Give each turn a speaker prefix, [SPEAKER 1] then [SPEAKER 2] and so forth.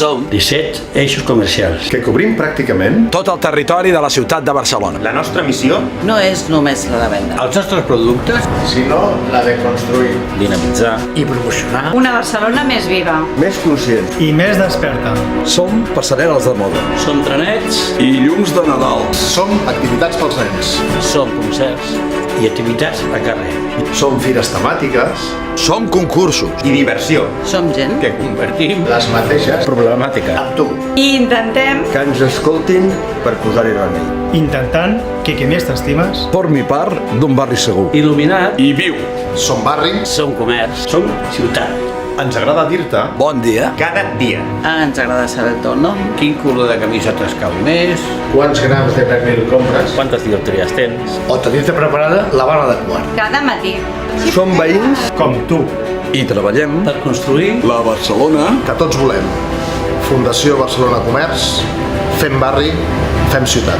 [SPEAKER 1] Som
[SPEAKER 2] 17 eixos comercials.
[SPEAKER 3] que cobrim pràcticament
[SPEAKER 4] tot el territori de la ciutat de Barcelona.
[SPEAKER 5] La nostra missió,
[SPEAKER 1] no és només la de venda.
[SPEAKER 2] Els nostres productes,
[SPEAKER 3] sinó la de construir,
[SPEAKER 5] dinamitzar,
[SPEAKER 2] i promocionar.
[SPEAKER 6] Una Barcelona més viva.
[SPEAKER 3] més conscient.
[SPEAKER 7] I més desperta.
[SPEAKER 4] Som passarel·les de moda.
[SPEAKER 2] Som trenets,
[SPEAKER 4] I llums de Nadal.
[SPEAKER 3] Som activitats pels nens.
[SPEAKER 2] som concerts i activitats a carrer.
[SPEAKER 3] Som fires temàtiques,
[SPEAKER 4] Som concursos.
[SPEAKER 5] i diversió.
[SPEAKER 1] Som gent
[SPEAKER 5] Que convertim
[SPEAKER 3] les mateixes
[SPEAKER 5] problemàtica.
[SPEAKER 3] amb tu.
[SPEAKER 6] I intentem
[SPEAKER 3] Que ens escoltin per posar-hi remei.
[SPEAKER 7] Intentant que qui més t'estimes
[SPEAKER 4] Formi part d'un barri segur.
[SPEAKER 2] Il·luminat,
[SPEAKER 4] I viu.
[SPEAKER 3] Som barri,
[SPEAKER 2] som comerç, som ciutat.
[SPEAKER 3] ens agrada dir-te
[SPEAKER 4] Bon dia.
[SPEAKER 5] Cada dia.
[SPEAKER 1] ens agrada saber el teu nom.
[SPEAKER 2] Quin color de camisa t'escau més?
[SPEAKER 3] quants grams de pernil compres
[SPEAKER 2] Quantes dioptries tens?
[SPEAKER 3] o tenir-te preparada la barra de quart.
[SPEAKER 6] cada matí.
[SPEAKER 3] Som veïns
[SPEAKER 7] com tu.
[SPEAKER 4] I treballem
[SPEAKER 2] Per construir
[SPEAKER 4] la Barcelona
[SPEAKER 3] que tots volem. Fundació Barcelona Comerç, fem barri, fem ciutat.